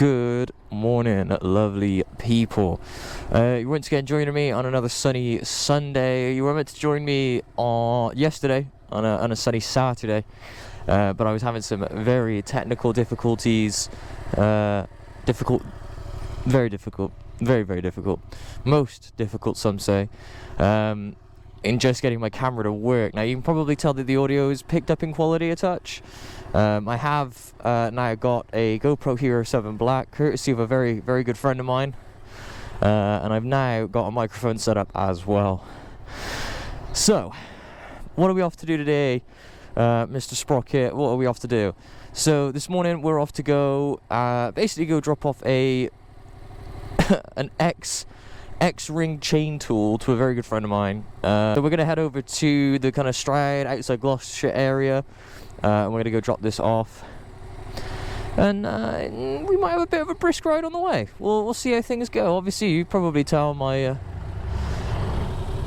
Good morning, lovely people. You're once again joining me on another sunny Sunday. You were meant to join me yesterday on a sunny Saturday, but I was having some very technical difficulties. Very difficult, very difficult, most difficult, some say, in just getting my camera to work. Now you can probably tell that the audio is picked up in quality a touch. I have now got a GoPro Hero 7 Black, courtesy of a very good friend of mine, and I've now got a microphone set up as well. So, what are we off to do today, Mr. Sprocket? What are we off to do? So this morning we're off to go, basically go drop off an X-ring chain tool to a very good friend of mine. So we're gonna head over to the kind of Stride outside Gloucester area. We're going to go drop this off, and we might have a bit of a brisk ride on the way. We'll see how things go. Obviously, you probably tell my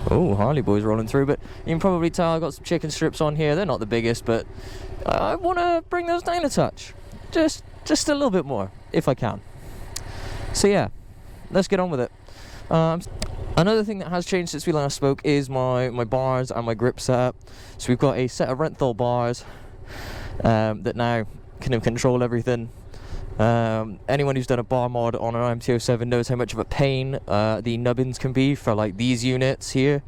Harley boys rolling through, but you can probably tell I've got some chicken strips on here. They're not the biggest, but I want to bring those down a touch, just a little bit more if I can. So yeah, let's get on with it. Another thing that has changed since we last spoke is my bars and my grip setup. So we've got a set of Renthal bars that now can control everything. Anyone who's done a bar mod on an MT-07 knows how much of a pain the nubbins can be for like these units here.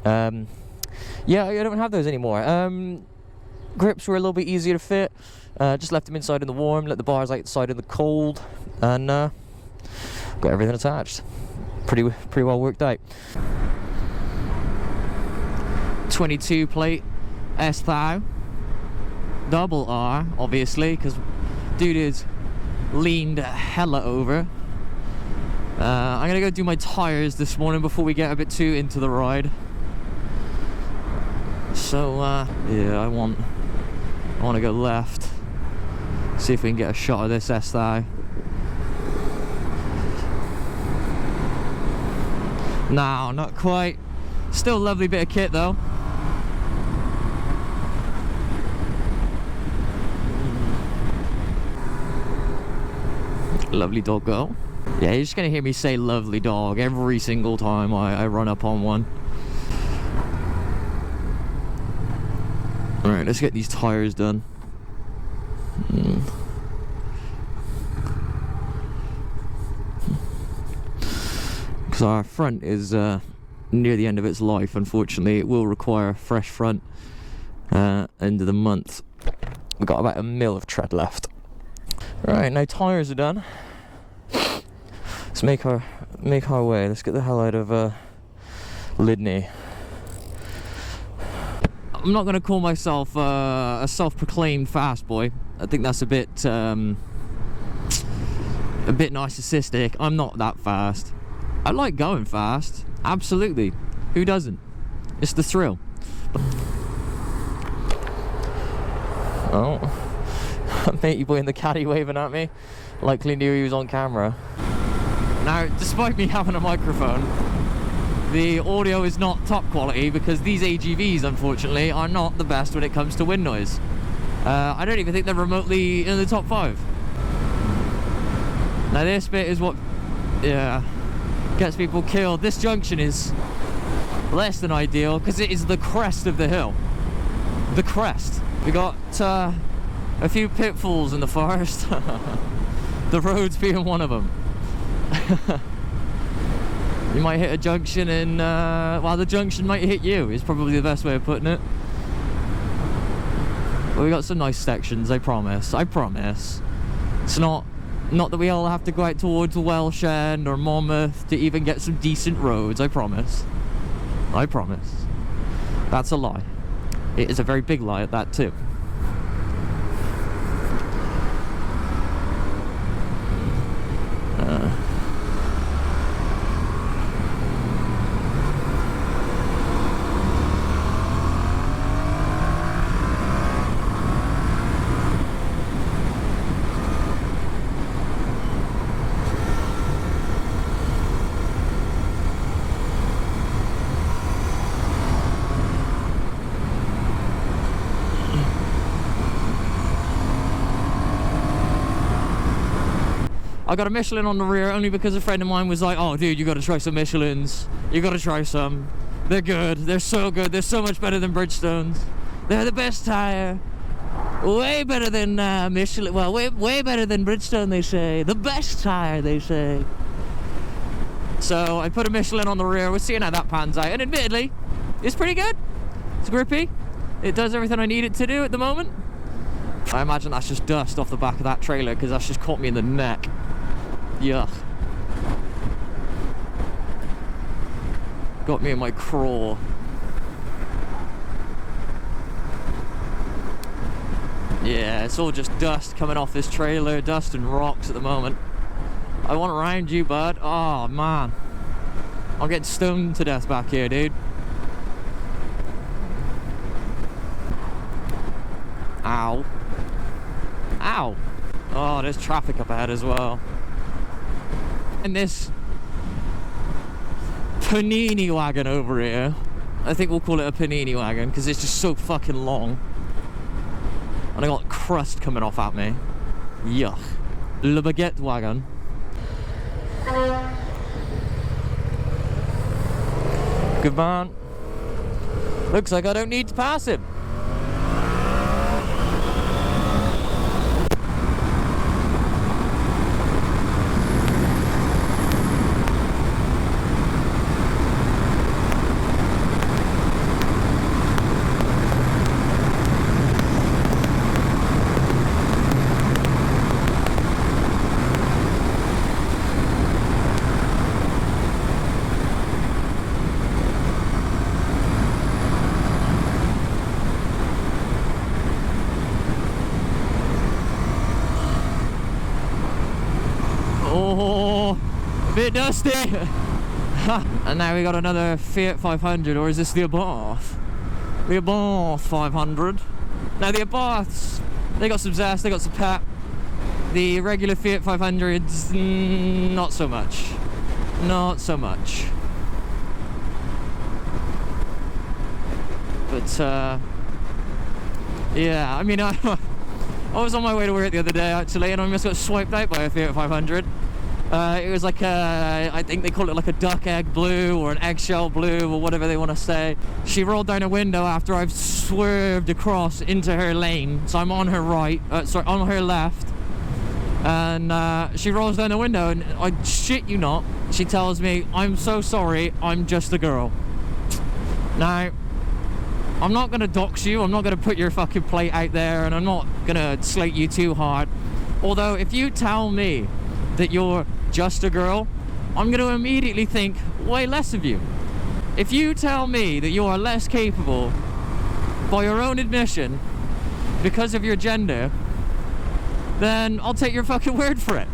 Yeah, I don't have those anymore. Grips were a little bit easier to fit. Just left them inside in the warm, let the bars outside in the cold, and got everything attached. Pretty well worked out. 22 plate S-Thou, double R, obviously, because dude is leaned hella over. I'm gonna go do my tires this morning before we get a bit too into the ride. So yeah, I want to go left, see if we can get a shot of this S-Thou. No, not quite. Still a lovely bit of kit though. Lovely doggo. Yeah, you're just gonna hear me say lovely dog every single time I run up on one. Alright, let's get these tires done. Because our front is near the end of its life, unfortunately. It will require a fresh front end of the month. We've got about 1 mil of tread left. Right, now tires are done. Let's make our way. Let's get the hell out of Lydney. I'm not going to call myself a self-proclaimed fast boy. I think that's a bit narcissistic. I'm not that fast. I like going fast, absolutely. Who doesn't? It's the thrill. Oh, matey boy in the caddy waving at me. Likely knew he was on camera. Now, despite me having a microphone, the audio is not top quality because these AGVs, unfortunately, are not the best when it comes to wind noise. I don't even think they're remotely in the top 5. Now this bit is what, yeah, gets people killed. This junction is less than ideal because it is the crest of the hill. The crest. We got a few pitfalls in the forest. The roads being one of them. You might hit a junction and well, the junction might hit you is probably the best way of putting it. But we got some nice sections, I promise. It's not that we all have to go out towards Welsh End or Monmouth to even get some decent roads, I promise. That's a lie. It is a very big lie at that too. I got a Michelin on the rear only because a friend of mine was like, oh dude, you gotta try some Michelins. You gotta try some. They're good. They're so good. They're so much better than Bridgestones. They're the best tire. Way better than Michelin. Well, way better than Bridgestone, they say. The best tire, they say. So I put a Michelin on the rear. We're seeing how that pans out. And admittedly, it's pretty good. It's grippy. It does everything I need it to do at the moment. I imagine that's just dust off the back of that trailer because that's just caught me in the neck. Yuck. Got me in my craw. Yeah, it's all just dust coming off this trailer, dust and rocks at the moment. I want to round you, bud. Oh, man. I'm getting stoned to death back here, dude. Ow. Ow. Oh, there's traffic up ahead as well. And this panini wagon over here, I think we'll call it a panini wagon because it's just so fucking long. And I got crust coming off at me. Yuck. Le baguette wagon. Good man. Looks like I don't need to pass him. Oh, a bit dusty. And now we got another Fiat 500, or is this the Abarth? The Abarth 500. Now the Abarths, they got some zest, they got some pep. The regular Fiat 500s, not so much. Not so much. But, yeah, I mean, I was on my way to work the other day, actually, and I almost got swiped out by a Fiat 500. It was like I think they call it like a duck egg blue or an eggshell blue or whatever they want to say. She rolled down her window after I've swerved across into her lane. So I'm on her right, sorry, on her left. And she rolls down the window and I shit you not, she tells me, "I'm so sorry, I'm just a girl." Now, I'm not going to dox you, I'm not going to put your fucking plate out there, and I'm not going to slate you too hard. Although, if you tell me that you're just a girl, I'm going to immediately think way less of you. If you tell me that you are less capable, by your own admission, because of your gender, then I'll take your fucking word for it.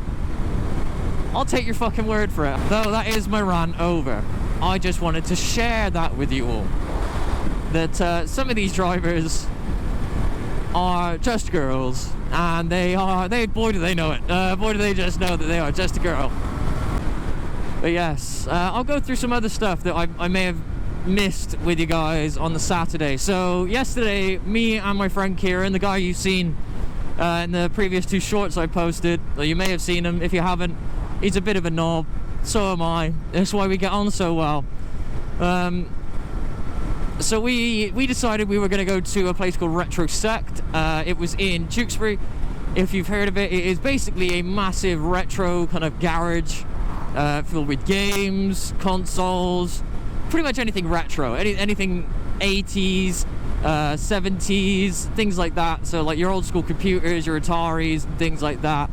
I'll take your fucking word for it. Though that is my rant over. I just wanted to share that with you all. That some of these drivers are just girls, and boy do they know it. Boy do they just know that they are just a girl. But yes, I'll go through some other stuff that I may have missed with you guys on the Saturday. So yesterday, me and my friend Kieran, the guy you've seen in the previous two shorts I posted, or you may have seen him. If you haven't, he's a bit of a knob. So am I. That's why we get on so well. So we decided we were going to go to a place called Retro Sect. It was in Tewkesbury. If you've heard of it, it is basically a massive retro kind of garage filled with games, consoles, pretty much anything retro, anything 80s, 70s, things like that. So like your old school computers, your Ataris, things like that.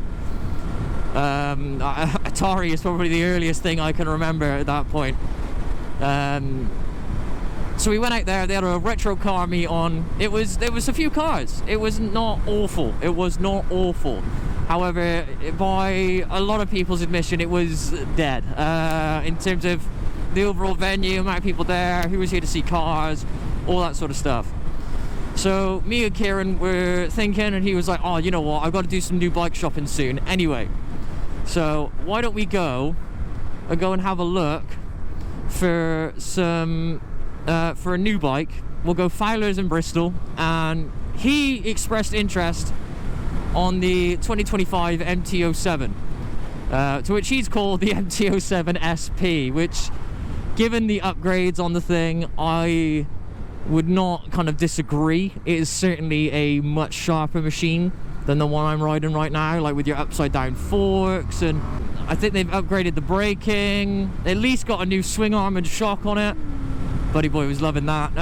Atari is probably the earliest thing I can remember at that point. So we went out there, they had a retro car meet on. There was a few cars. It was not awful. It was not awful. However, by a lot of people's admission, it was dead. In terms of the overall venue, amount of people there, who was here to see cars, all that sort of stuff. So me and Kieran were thinking, and he was like, "Oh, you know what? I've got to do some new bike shopping soon anyway. So why don't we go and have a look for some for a new bike? We'll go Fowler's in Bristol." And he expressed interest on the 2025 MT-07. to which he's called the MT-07 SP, which, given the upgrades on the thing, I would not kind of disagree. It is certainly a much sharper machine than the one I'm riding right now, like with your upside down forks, and I think they've upgraded the braking, at least got a new swing arm and shock on it. Buddy boy was loving that.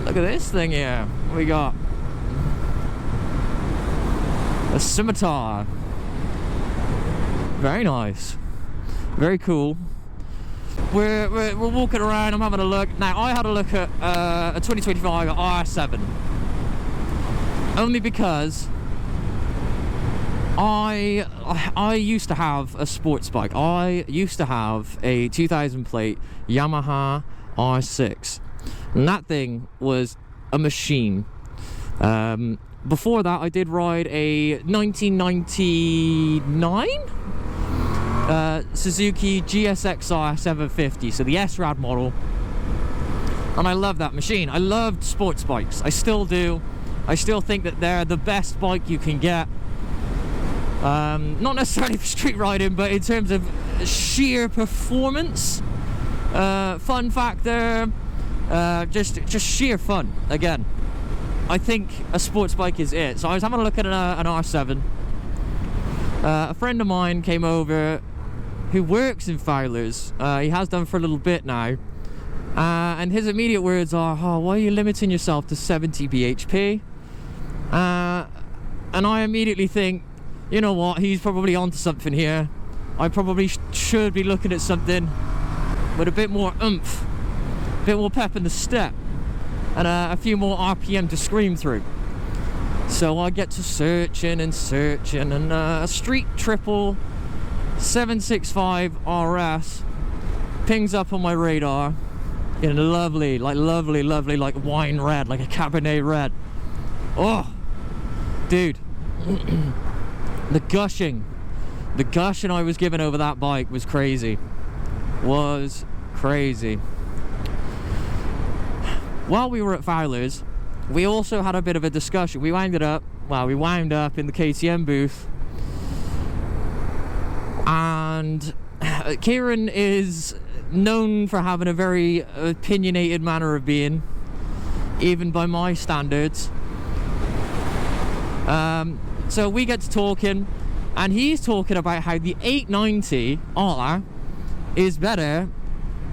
Look at this thing here. What we got? A scimitar. Very nice. Very cool. We're walking around, I'm having a look. Now, I had a look at a 2025 R7. Only because I used to have a sports bike. I used to have a 2000 plate Yamaha R6. And that thing was a machine. Before that, I did ride a 1999 Suzuki GSXR 750, so the S-Rad model. And I love that machine. I loved sports bikes. I still do. I still think that they're the best bike you can get. Not necessarily for street riding, but in terms of sheer performance, fun factor, just sheer fun. Again, I think a sports bike is it. So I was having a look at an R7. A friend of mine came over who works in Fowler's. He has done for a little bit now. And his immediate words are, "Oh, why are you limiting yourself to 70 bhp?" And I immediately think, you know what, he's probably onto something here. I probably should be looking at something with a bit more oomph, a bit more pep in the step, and a few more RPM to scream through. So I get to searching, and a street triple 765 RS pings up on my radar in a lovely, like wine red, like a Cabernet red. Oh, dude. The gushing I was given over that bike was crazy. Was crazy. While we were at Fowler's, we also had a bit of a discussion. We wound up in the KTM booth, and Kieran is known for having a very opinionated manner of being, even by my standards. So we get to talking, and he's talking about how the 890R is better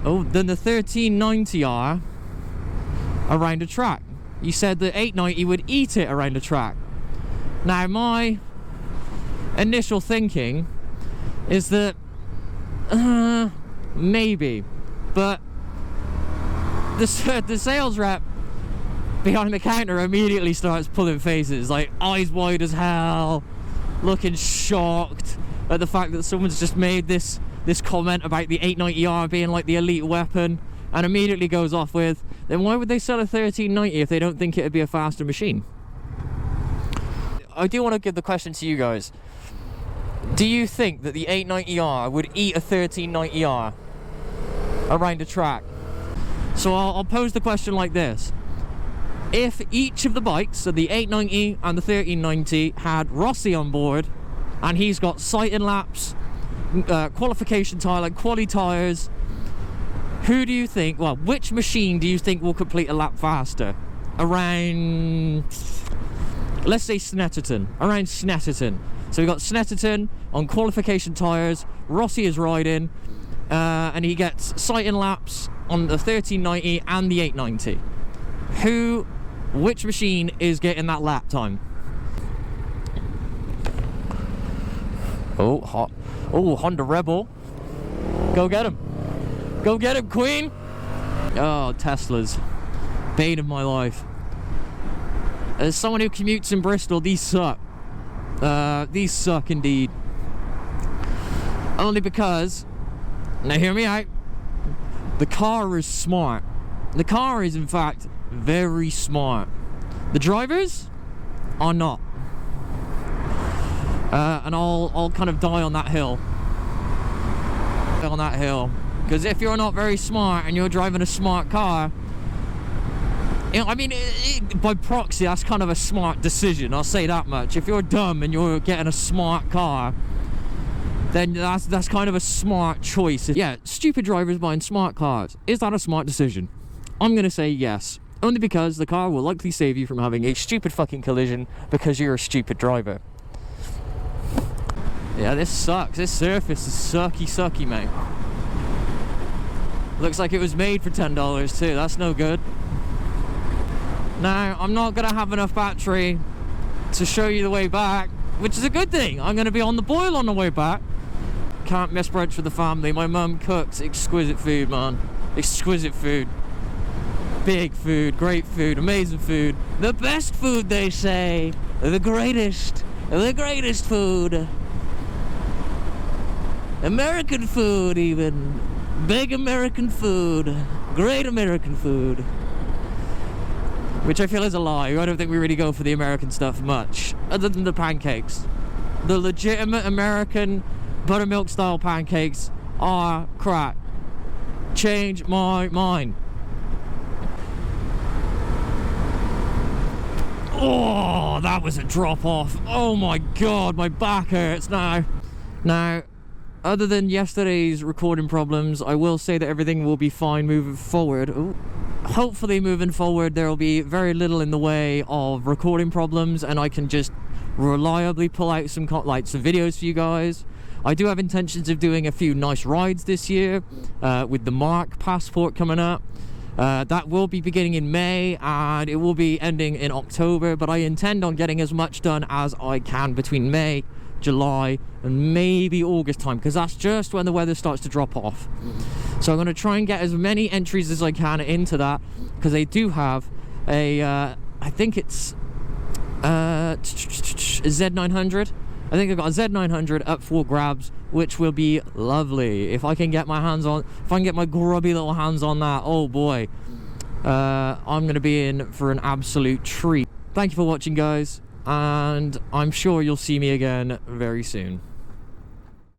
than the 1390R around a track. He said the 890 would eat it around a track. Now, my initial thinking is that maybe, but the sales rep behind the counter immediately starts pulling faces, like eyes wide as hell, looking shocked at the fact that someone's just made this comment about the 890R being like the elite weapon, and immediately goes off with, then why would they sell a 1390 if they don't think it would be a faster machine? I do want to give the question to you guys. Do you think that the 890R would eat a 1390R around a track? So I'll pose the question like this. If each of the bikes, so the 890 and the 1390, had Rossi on board, and he's got sighting laps, qualification tyre, like quali tyres, who do you think, well, which machine do you think will complete a lap faster? Around, let's say Snetterton, around Snetterton. So we've got Snetterton on qualification tyres, Rossi is riding, and he gets sighting laps on the 1390 and the 890. Which machine is getting that lap time? Oh, hot. Oh, Honda Rebel. Go get him. Go get him, Queen. Oh, Teslas. Bane of my life. As someone who commutes in Bristol, these suck. These suck indeed. Only because, now hear me out, the car is smart. The car is, in fact, very smart. The drivers are not. And I'll kind of die on that hill. Because if you're not very smart and you're driving a smart car, I mean, by proxy, that's kind of a smart decision. I'll say that much. If you're dumb and you're getting a smart car, then that's kind of a smart choice. Yeah, stupid drivers buying smart cars. Is that a smart decision? I'm going to say yes. Only because the car will likely save you from having a stupid fucking collision because you're a stupid driver. Yeah, this sucks. This surface is sucky, mate. Looks like it was made for $10 too. That's no good. Now, I'm not going to have enough battery to show you the way back, which is a good thing. I'm going to be on the boil on the way back. Can't miss brunch for the family. My mum cooks exquisite food, man. Exquisite food. Big food, great food, amazing food. The best food, they say. The greatest food. American food, even. Big American food. Great American food. Which I feel is a lie. I don't think we really go for the American stuff much, other than the pancakes. The legitimate American buttermilk style pancakes are crap. Change my mind. Oh, that was a drop off. Oh my god, my back hurts now. Now, other than yesterday's recording problems, I will say that everything will be fine moving forward. Ooh. Hopefully moving forward there will be very little in the way of recording problems, and I can just reliably pull out some videos for you guys. I do have intentions of doing a few nice rides this year with the Mark passport coming up. That will be beginning in May and it will be ending in October, but I intend on getting as much done as I can between May, July and maybe August time, because that's just when the weather starts to drop off. So I'm going to try and get as many entries as I can into that, because they do have a I think it's a Z900. I think I've got a Z900 up for grabs, which will be lovely. If I can get my hands on, if I can get my grubby little hands on that, oh boy, I'm going to be in for an absolute treat. Thank you for watching, guys, and I'm sure you'll see me again very soon.